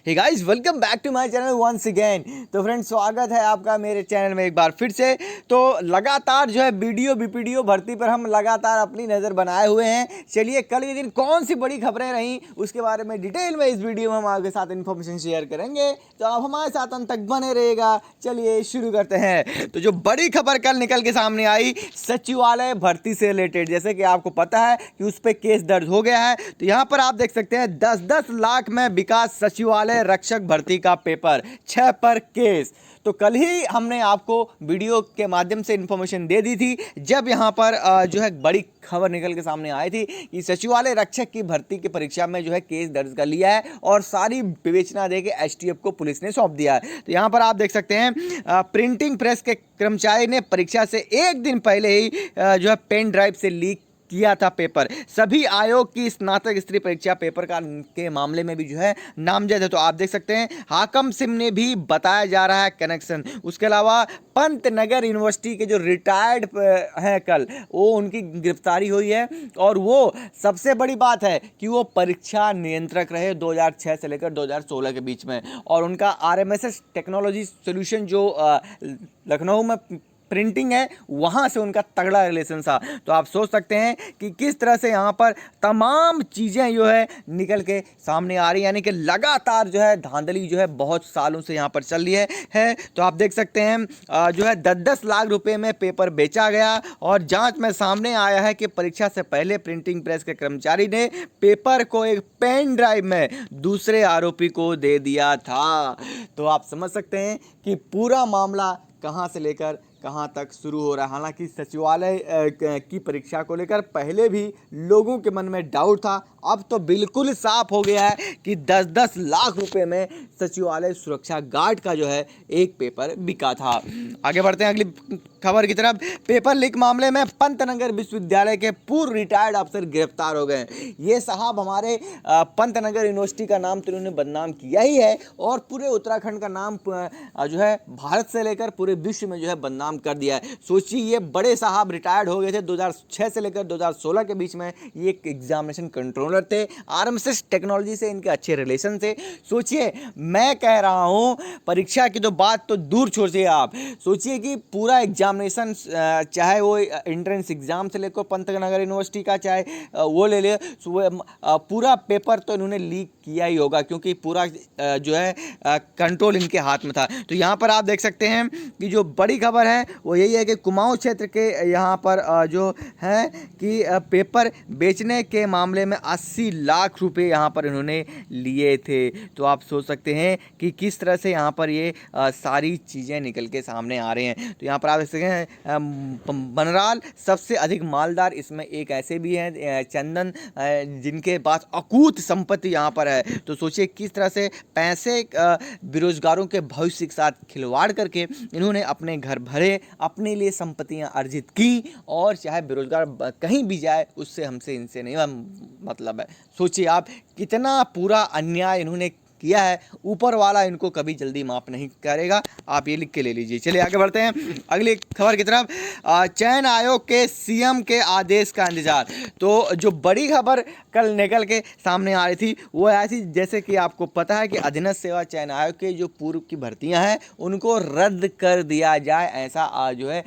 Hey guys, welcome back to my channel once अगेन। तो friends, स्वागत है आपका मेरे चैनल में एक बार फिर से। तो लगातार जो है वीडियो बीपीडीओ भर्ती पर हम लगातार अपनी नज़र बनाए हुए हैं। चलिए, कल के दिन कौन सी बड़ी खबरें रहीं उसके बारे में डिटेल में इस वीडियो में हम आपके साथ इन्फॉर्मेशन शेयर करेंगे, तो आप हमारे साथ अंत तक बने रहिएगा। चलिए शुरू करते हैं। तो जो बड़ी खबर कल निकल के सामने आई सचिवालय भर्ती से रिलेटेड, जैसे कि आपको पता है कि उस पर केस दर्ज हो गया है। तो यहाँ पर आप देख सकते हैं 10-10 लाख में बिका सचिवालय रक्षक भर्ती का पेपर, 6 पर केस। तो कल ही हमने आपको वीडियो के माध्यम से इंफॉर्मेशन दे दी थी, जब यहाँ पर जो है बड़ी खबर निकल के सामने आई थी कि सचिवालय रक्षक की भर्ती की परीक्षा में जो है केस दर्ज कर लिया है और सारी विवेचना दे के एसटीएफ को पुलिस ने सौंप दिया है। तो यहाँ पर आप देख सकते हैं प्रिंटिंग प्रेस के कर्मचारी ने परीक्षा से एक दिन पहले ही जो है पेन ड्राइव से लीक किया था पेपर। सभी आयोग की स्नातक स्तरीय परीक्षा पेपर का के मामले में भी जो है नामजद है। तो आप देख सकते हैं हाकम सिंह ने भी बताया जा रहा है कनेक्शन। उसके अलावा पंत नगर यूनिवर्सिटी के जो रिटायर्ड हैं कल, वो उनकी गिरफ्तारी हुई है। और वो सबसे बड़ी बात है कि वो परीक्षा नियंत्रक रहे 2006 से लेकर 2016 के बीच में। और उनका आरएमएसएस टेक्नोलॉजी सॉल्यूशन जो लखनऊ में प्रिंटिंग है, वहाँ से उनका तगड़ा रिलेशन था। तो आप सोच सकते हैं कि किस तरह से यहाँ पर तमाम चीज़ें जो है निकल के सामने आ रही हैं, यानी कि लगातार जो है धांधली जो है बहुत सालों से यहाँ पर चल रही है। तो आप देख सकते हैं जो है 10-10 लाख रुपए में पेपर बेचा गया। और जांच में सामने आया है कि परीक्षा से पहले प्रिंटिंग प्रेस के कर्मचारी ने पेपर को एक पेन ड्राइव में दूसरे आरोपी को दे दिया था। तो आप समझ सकते हैं कि पूरा मामला कहाँ से लेकर कहाँ तक शुरू हो रहा है। हालांकि सचिवालय की परीक्षा को लेकर पहले भी लोगों के मन में डाउट था, अब तो बिल्कुल साफ हो गया है कि 10-10 लाख रुपए में सचिवालय सुरक्षा गार्ड का जो है एक पेपर बिका था। आगे बढ़ते हैं अगली खबर की तरफ। पेपर लीक मामले में पंतनगर विश्वविद्यालय के पूर्व रिटायर्ड अफसर गिरफ्तार हो गए। ये साहब हमारे पंतनगर यूनिवर्सिटी का नाम तो इन्होंने बदनाम किया ही है, और पूरे उत्तराखंड का नाम जो है भारत से लेकर पूरे विश्व में जो है बदनाम कर दिया है। सोचिए, ये बड़े साहब रिटायर्ड हो गए थे 2006 से लेकर 2016 के बीच में। ये एक एग्जामिनेशन कंट्रोलर थे, आरएमएसएस टेक्नोलॉजी से इनके अच्छे रिलेशन थे। सोचिए, मैं कह रहा हूं परीक्षा की तो बात तो दूर छोड़िए, आप सोचिए कि पूरा एग्जामिनेशन, चाहे वो एंट्रेंस एग्जाम से लेकर पंतनगर यूनिवर्सिटी का, चाहे वो ले ले, पूरा पेपर तो इन्होंने लीक किया ही होगा, क्योंकि पूरा जो है कंट्रोल इनके हाथ में था। तो यहाँ पर आप देख सकते हैं कि जो बड़ी खबर है वो यही है कि कुमाऊं क्षेत्र के यहाँ पर जो है कि पेपर बेचने के मामले में 80 लाख रुपए यहाँ पर इन्होंने लिए थे। तो आप सोच सकते हैं कि किस तरह से यहाँ पर ये सारी चीज़ें निकल के सामने आ रहे हैं। तो यहाँ पर आप देख सकते हैं बनराल सबसे अधिक मालदार, इसमें एक ऐसे भी हैं चंदन, जिनके पास अकूत संपत्ति यहाँ पर है। तो सोचिए किस तरह से पैसे बेरोजगारों के भविष्य के साथ खिलवाड़ करके इन्होंने अपने घर भरे, अपने लिए संपत्तियां अर्जित की, और चाहे बेरोजगार कहीं भी जाए उससे हमसे इनसे नहीं मतलब है। सोचिए आप, कितना पूरा अन्याय इन्होंने किया है। ऊपर वाला इनको कभी जल्दी माफ नहीं करेगा, आप ये लिख के ले लीजिए। चलिए आगे बढ़ते हैं अगली खबर की तरफ। चयन आयोग के सीएम के आदेश का इंतजार। तो जो बड़ी खबर कल निकल के सामने आ रही थी वो ऐसी, जैसे कि आपको पता है कि अधीनस्थ सेवा चयन आयोग के जो पूर्व की भर्तियां हैं उनको रद्द कर दिया जाए, ऐसा जो है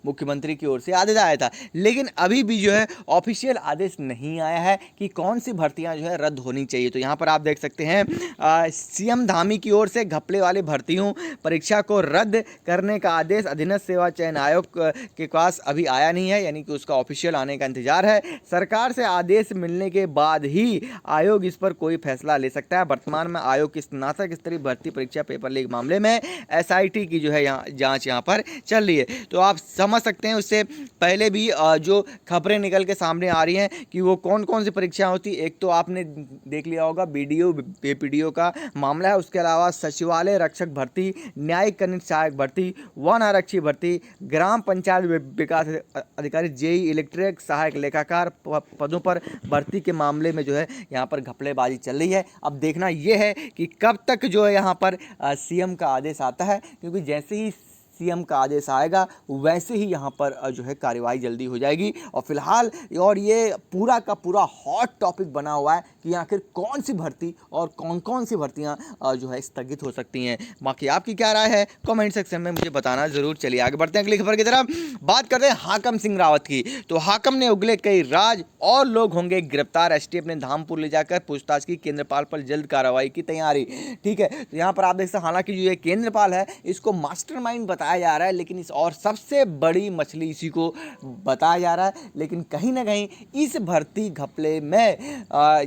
मुख्यमंत्री की ओर से आदेश आया था। लेकिन अभी भी जो है ऑफिशियल आदेश नहीं आया है कि कौन सी भर्तियां जो है रद्द होनी चाहिए। तो यहाँ पर आप देख सकते हैं सीएम धामी की ओर से घपले वाले भर्तियों परीक्षा को रद्द करने का आदेश अधीनस्थ सेवा चयन आयोग के पास अभी आया नहीं है, यानी कि उसका ऑफिशियल आने का इंतजार है। सरकार से आदेश मिलने के बाद ही आयोग इस पर कोई फैसला ले सकता है। वर्तमान में आयोग की स्नातक स्तरीय भर्ती परीक्षा पेपर लीक मामले में एसआईटी की जो है जांच यहाँ पर चल रही है। तो आप समझ सकते हैं उससे पहले भी जो खबरें निकल के सामने आ रही हैं कि वो कौन कौन सी परीक्षाएं होती। एक तो आपने देख लिया होगा बीडीओ बीपीडीओ का मामला है, उसके अलावा सचिवालय रक्षक भर्ती, न्यायिक कनिष्ठ सहायक भर्ती, वन आरक्षी भर्ती, ग्राम पंचायत विकास अधिकारी, जेई इलेक्ट्रिक सहायक लेखाकार पदों पर भर्ती के मामले में जो है यहाँ पर घपलेबाजी चल रही है। अब देखना यह है कि कब तक जो है यहाँ पर सीएम का आदेश आता है, क्योंकि जैसे ही सीएम का आदेश आएगा वैसे ही यहाँ पर जो है कार्यवाही जल्दी हो जाएगी। और फिलहाल और ये पूरा का पूरा हॉट टॉपिक बना हुआ है कि आखिर कौन सी भर्ती और कौन कौन सी भर्तियाँ जो है स्थगित हो सकती हैं। बाकी आपकी क्या राय है कमेंट सेक्शन में मुझे बताना जरूर। चलिए आगे बढ़ते हैं अगली खबर की तरफ। बात करते हैं हाकम सिंह रावत की। तो हाकम ने उगले कई राज और लोग होंगे गिरफ्तार। एसटीएफ ने धामपुर ले जाकर पूछताछ की। केंद्रपाल पर जल्द कार्रवाई की तैयारी। ठीक है, तो यहाँ पर आप देख सकते हैं हालांकि जो ये केंद्रपाल है इसको मास्टरमाइंड बताया जा रहा है, लेकिन इस और सबसे बड़ी मछली इसी को बताया जा रहा है। लेकिन कहीं ना कहीं इस भर्ती घपले में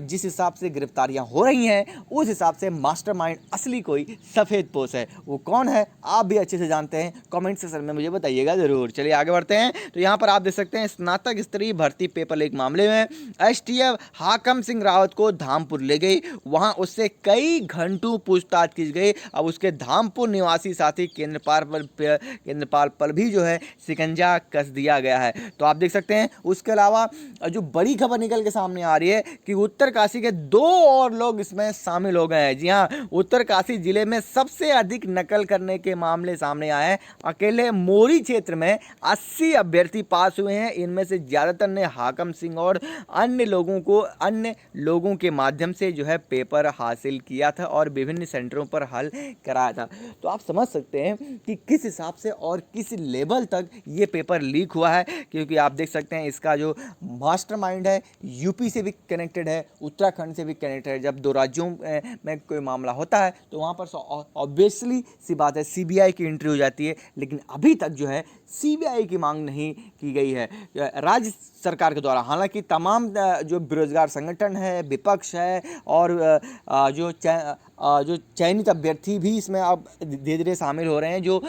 जिस हिसाब से गिरफ्तारियां हो रही हैं उस हिसाब से मास्टरमाइंड असली कोई सफेद पोश है। वो कौन है आप भी अच्छे से जानते हैं, कमेंट सेक्शन में मुझे बताइएगा जरूर। चलिए आगे बढ़ते हैं। तो यहाँ पर आप देख सकते हैं स्नातक स्तरीय भर्ती पेपर लीक मामले में एसटीएफ हाकम सिंह रावत को धामपुर ले गई। वहां उससे कई घंटों पूछताछ की गई। अब उसके धामपुर निवासी साथी केंद्रपाल पर भी जो है शिकंजा कस दिया गया है। तो आप देख सकते हैं उसके अलावा जो बड़ी खबर निकल के सामने आ रही है कि उत्तरकाशी के 2 और लोग इसमें शामिल हो गए हैं। जी हाँ, उत्तरकाशी जिले में सबसे अधिक नकल करने के मामले सामने आए हैं। अकेले मोरी क्षेत्र में 80 अभ्यर्थी पास हुए हैं। इनमें से ज्यादातर ने हाकम सिंह और अन्य लोगों के माध्यम से जो है पेपर हासिल किया था और विभिन्न सेंटरों पर हल कराया था। तो आप समझ सकते हैं कि किस हिसाब से और किस लेवल तक ये पेपर लीक हुआ है, क्योंकि आप देख सकते हैं इसका जो मास्टरमाइंड है यूपी से भी कनेक्टेड है, उत्तराखंड से भी कनेक्टेड है। जब 2 राज्यों में कोई मामला होता है तो वहाँ पर ऑब्वियसली सी बात है सीबीआई की एंट्री हो जाती है, लेकिन अभी तक जो है सीबीआई की मांग नहीं की गई है राज्य सरकार के द्वारा। हालांकि तमाम जो बेरोजगार संगठन है, विपक्ष है और जो चयनित अभ्यर्थी भी इसमें अब धीरे धीरे शामिल हो रहे हैं जो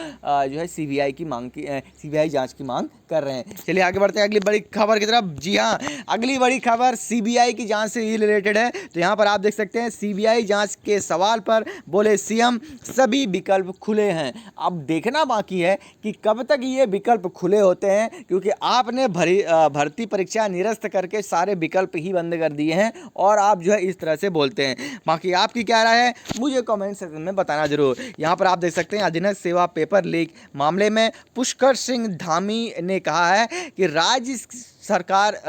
है सीबीआई जांच की मांग कर रहे हैं। चलिए आगे बढ़ते हैं अगली बड़ी खबर की तरफ। जी हाँ, अगली बड़ी खबर सीबीआई की जांच से ही रिलेटेड है। तो यहाँ पर आप देख सकते हैं सीबीआई जांच के सवाल पर बोले सीएम सभी विकल्प खुले हैं। अब देखना बाकी है कि कब तक ये विकल्प खुले होते हैं, क्योंकि आपने भर्ती परीक्षा निरस्त करके सारे विकल्प ही बंद कर दिए हैं और आप जो है इस तरह से बोलते हैं। बाकी आपकी क्या राय है मुझे कमेंट सेक्शन में बताना जरूर। यहाँ पर आप देख सकते हैं अधीनस्थ सेवा पेपर लीक मामले में पुष्कर सिंह धामी ने कहा है कि राज्य सरकार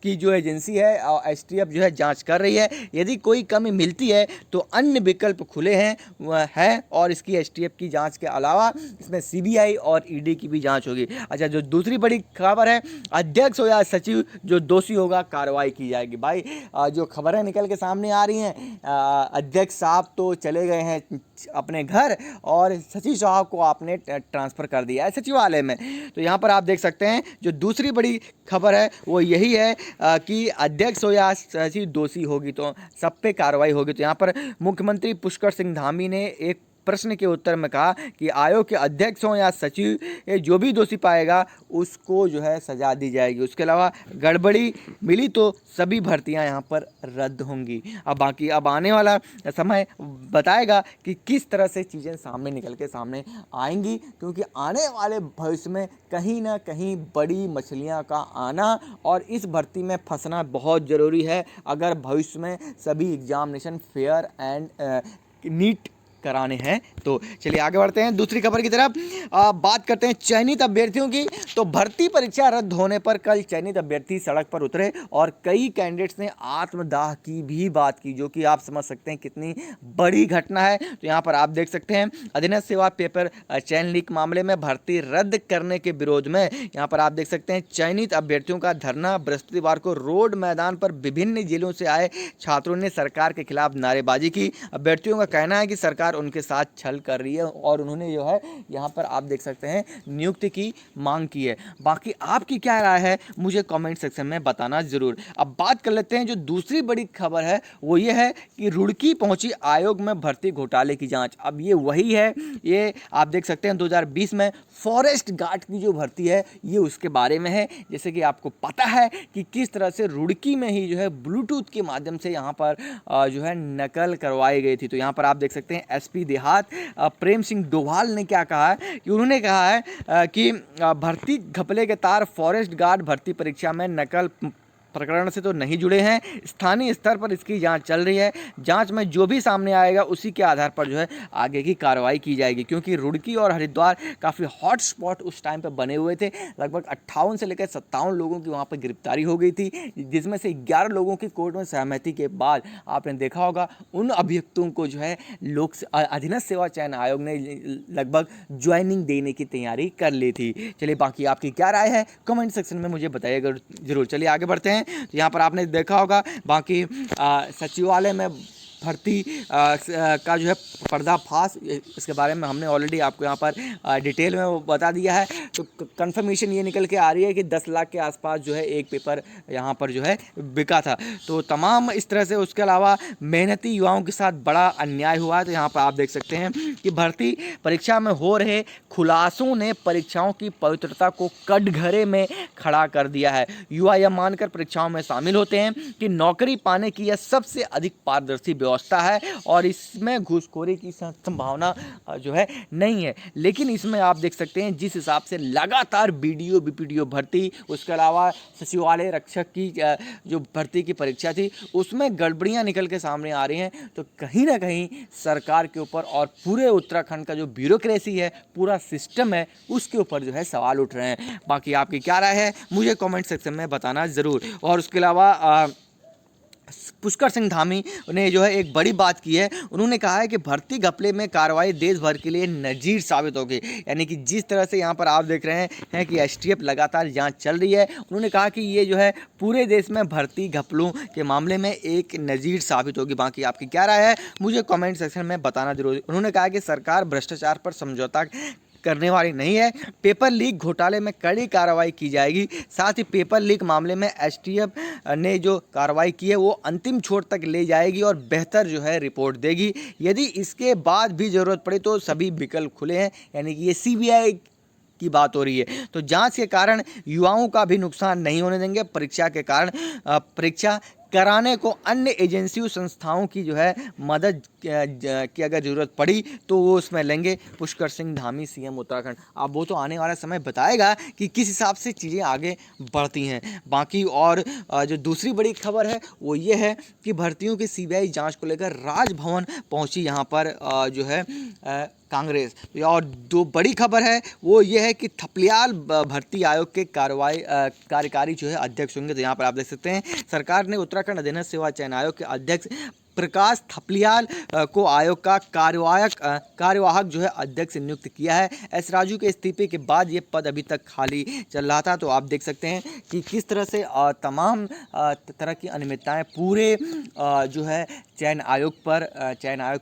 की जो एजेंसी है एसटीएफ जो है जांच कर रही है। यदि कोई कमी मिलती है तो अन्य विकल्प खुले हैं और इसकी एसटीएफ की जांच के अलावा इसमें सीबीआई और ईडी की भी जांच होगी। अच्छा, जो दूसरी बड़ी खबर है अध्यक्ष हो या सचिव जो दोषी होगा कार्रवाई की जाएगी। भाई जो खबरें निकल के सामने आ रही हैं अध्यक्ष साहब तो चले गए हैं अपने घर और सचिव साहब को आपने ट्रांसफ़र कर दिया है सचिवालय में। तो यहाँ पर आप देख सकते हैं जो दूसरी बड़ी खबर है वो यही है कि अध्यक्ष हो या सचिव दोषी होगी तो सब पे कार्रवाई होगी। तो यहाँ पर मुख्यमंत्री पुष्कर सिंह धामी ने एक प्रश्न के उत्तर में कहा कि आयोग के अध्यक्ष हो या सचिव जो भी दोषी पाएगा उसको जो है सजा दी जाएगी। उसके अलावा गड़बड़ी मिली तो सभी भर्तियां यहाँ पर रद्द होंगी। अब आने वाला समय बताएगा कि किस तरह से चीज़ें सामने निकल के सामने आएंगी, क्योंकि आने वाले भविष्य में कहीं ना कहीं बड़ी मछलियाँ का आना और इस भर्ती में फंसना बहुत ज़रूरी है अगर भविष्य में सभी एग्जामिनेशन फेयर एंड नीट कराने हैं। तो चलिए आगे बढ़ते हैं दूसरी खबर की तरफ। बात करते हैं चयनित अभ्यर्थियों की। तो भर्ती परीक्षा रद्द होने पर कल चयनित अभ्यर्थी सड़क पर उतरे और कई कैंडिडेट्स ने आत्मदाह की भी बात की, जो कि आप समझ सकते हैं कितनी बड़ी घटना है। तो यहाँ पर आप देख सकते हैं अधीनस्थ सेवा पेपर चयन लीक मामले में भर्ती रद्द करने के विरोध में यहाँ पर आप देख सकते हैं चयनित अभ्यर्थियों का धरना। बृहस्पतिवार को रोड मैदान पर विभिन्न जिलों से आए छात्रों ने सरकार के खिलाफ नारेबाजी की। अभ्यर्थियों का कहना है कि सरकार उनके साथ छल कर रही है और उन्होंने जो है यहाँ पर आप देख सकते हैं नियुक्ति की मांग की है। बाकी आपकी क्या राय है मुझे कमेंट सेक्शन में बताना जरूर। अब बात कर लेते हैं जो दूसरी बड़ी खबर है वो ये है कि रुड़की पहुंची आयोग में भर्ती घोटाले की जांच। अब ये वही है, ये आप देख सकते हैं 2020 में फॉरेस्ट गार्ड की जो भर्ती है ये उसके बारे में है। जैसे कि आपको पता है कि किस तरह से रुड़की में ही जो है ब्लूटूथ के माध्यम से यहाँ पर जो है नकल करवाई गई थी। तो यहाँ पर आप देख सकते हैं एसपी देहात प्रेम सिंह डोभाल ने क्या कहा है कि उन्होंने कहा है कि भर्ती घपले के तार फॉरेस्ट गार्ड भर्ती परीक्षा में नकल प्रकरण से तो नहीं जुड़े हैं। स्थानीय स्तर पर इसकी जांच चल रही है। जांच में जो भी सामने आएगा उसी के आधार पर जो है आगे की कार्रवाई की जाएगी, क्योंकि रुड़की और हरिद्वार काफ़ी हॉट स्पॉट उस टाइम पर बने हुए थे। लगभग 58 से लेकर 57 लोगों की वहाँ पर गिरफ्तारी हो गई थी, जिसमें से 11 लोगों की कोर्ट में सहमति के बाद आपने देखा होगा उन अभियुक्तों को जो है लोक अधीनस्थ सेवा चयन आयोग ने लगभग ज्वाइनिंग देने की तैयारी कर ली थी। चलिए बाकी आपकी क्या राय है कमेंट सेक्शन में मुझे बताइएगा जरूर। चलिए आगे बढ़ते हैं। तो यहाँ पर आपने देखा होगा बाकी सचिवालय में भर्ती का जो है पर्दाफाश, इसके बारे में हमने ऑलरेडी आपको यहाँ पर डिटेल में वो बता दिया है। तो कंफर्मेशन ये निकल के आ रही है कि 10 लाख के आसपास जो है एक पेपर यहाँ पर जो है बिका था। तो तमाम इस तरह से, उसके अलावा मेहनती युवाओं के साथ बड़ा अन्याय हुआ है। तो यहाँ पर आप देख सकते हैं कि भर्ती परीक्षा में हो रहे खुलासों ने परीक्षाओं की पवित्रता को कटघरे में खड़ा कर दिया है। युवा यह मानकर परीक्षाओं में शामिल होते हैं कि नौकरी पाने की यह सबसे अधिक पारदर्शी व्यवस्था है और इसमें घूसखोरी की संभावना जो है नहीं है। लेकिन इसमें आप देख सकते हैं जिस हिसाब से लगातार बीडीओ बीपीडीओ भर्ती, उसके अलावा सचिवालय रक्षक की जो भर्ती की परीक्षा थी उसमें गड़बड़ियां निकल के सामने आ रही हैं। तो कहीं ना कहीं सरकार के ऊपर और पूरे उत्तराखंड का जो ब्यूरोक्रेसी है, पूरा सिस्टम है, उसके ऊपर जो है सवाल उठ रहे हैं। बाकी आपकी क्या राय है मुझे कमेंट सेक्शन में बताना ज़रूर। और उसके अलावा पुष्कर सिंह धामी ने जो है एक बड़ी बात की है। उन्होंने कहा है कि भर्ती घपले में कार्रवाई देश भर के लिए नजीर साबित होगी। यानी कि जिस तरह से यहाँ पर आप देख रहे हैं कि एसटीएफ लगातार जांच चल रही है, उन्होंने कहा कि ये जो है पूरे देश में भर्ती घपलों के मामले में एक नजीर साबित होगी। बाकी आपकी क्या राय है मुझे कमेंट सेक्शन में बताना जरूर। उन्होंने कहा कि सरकार भ्रष्टाचार पर समझौता करने वाली नहीं है। पेपर लीक घोटाले में कड़ी कार्रवाई की जाएगी। साथ ही पेपर लीक मामले में एसटीएफ ने जो कार्रवाई की है वो अंतिम छोर तक ले जाएगी और बेहतर जो है रिपोर्ट देगी। यदि इसके बाद भी ज़रूरत पड़े तो सभी विकल्प खुले हैं। यानी कि ये सीबीआई की बात हो रही है। तो जांच के कारण युवाओं का भी नुकसान नहीं होने देंगे। परीक्षा के कारण परीक्षा कराने को अन्य एजेंसियों संस्थाओं की जो है मदद की अगर ज़रूरत पड़ी तो वो उसमें लेंगे। पुष्कर सिंह धामी सीएम उत्तराखंड। अब वो तो आने वाला समय बताएगा कि किस हिसाब से चीज़ें आगे बढ़ती हैं। बाकी और जो दूसरी बड़ी खबर है वो ये है कि भर्तियों की सीबीआई जांच को लेकर राजभवन पहुंची यहाँ पर जो है कांग्रेस। और दो बड़ी खबर है वो ये है कि थपलियाल भर्ती आयोग के कार्यकारी जो है अध्यक्ष होंगे। तो यहाँ पर आप देख सकते हैं सरकार ने उत्तराखंड अधीनस्थ सेवा चयन आयोग के अध्यक्ष प्रकाश थपलियाल को आयोग का कार्यवाहक जो है अध्यक्ष नियुक्त किया है। एस राजू के इस्तीफे के बाद ये पद अभी तक खाली चल रहा था। तो आप देख सकते हैं कि किस तरह से तमाम तरह की अनियमितताएं पूरे जो है चयन आयोग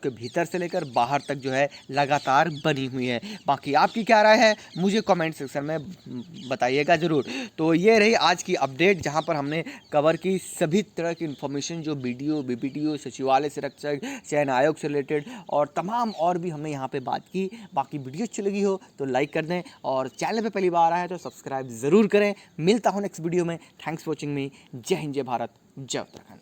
के भीतर से लेकर बाहर तक जो है लगातार बनी हुई है। बाकी आपकी क्या राय है मुझे कमेंट सेक्शन में बताइएगा ज़रूर। तो ये रही आज की अपडेट जहाँ पर हमने कवर की सभी तरह की इन्फॉर्मेशन जो बीडीओ बीपीडीओ सचिवालय से रक्षक चयन आयोग से रिलेटेड और तमाम और भी हमने यहाँ पे बात की। बाकी वीडियो अच्छी लगी हो तो लाइक कर दें और चैनल पे पहली बार आया है तो सब्सक्राइब ज़रूर करें। मिलता हूँ नेक्स्ट वीडियो में। थैंक्स फॉर वॉचिंग मी। जय हिंद, जय भारत, जय उत्तराखंड।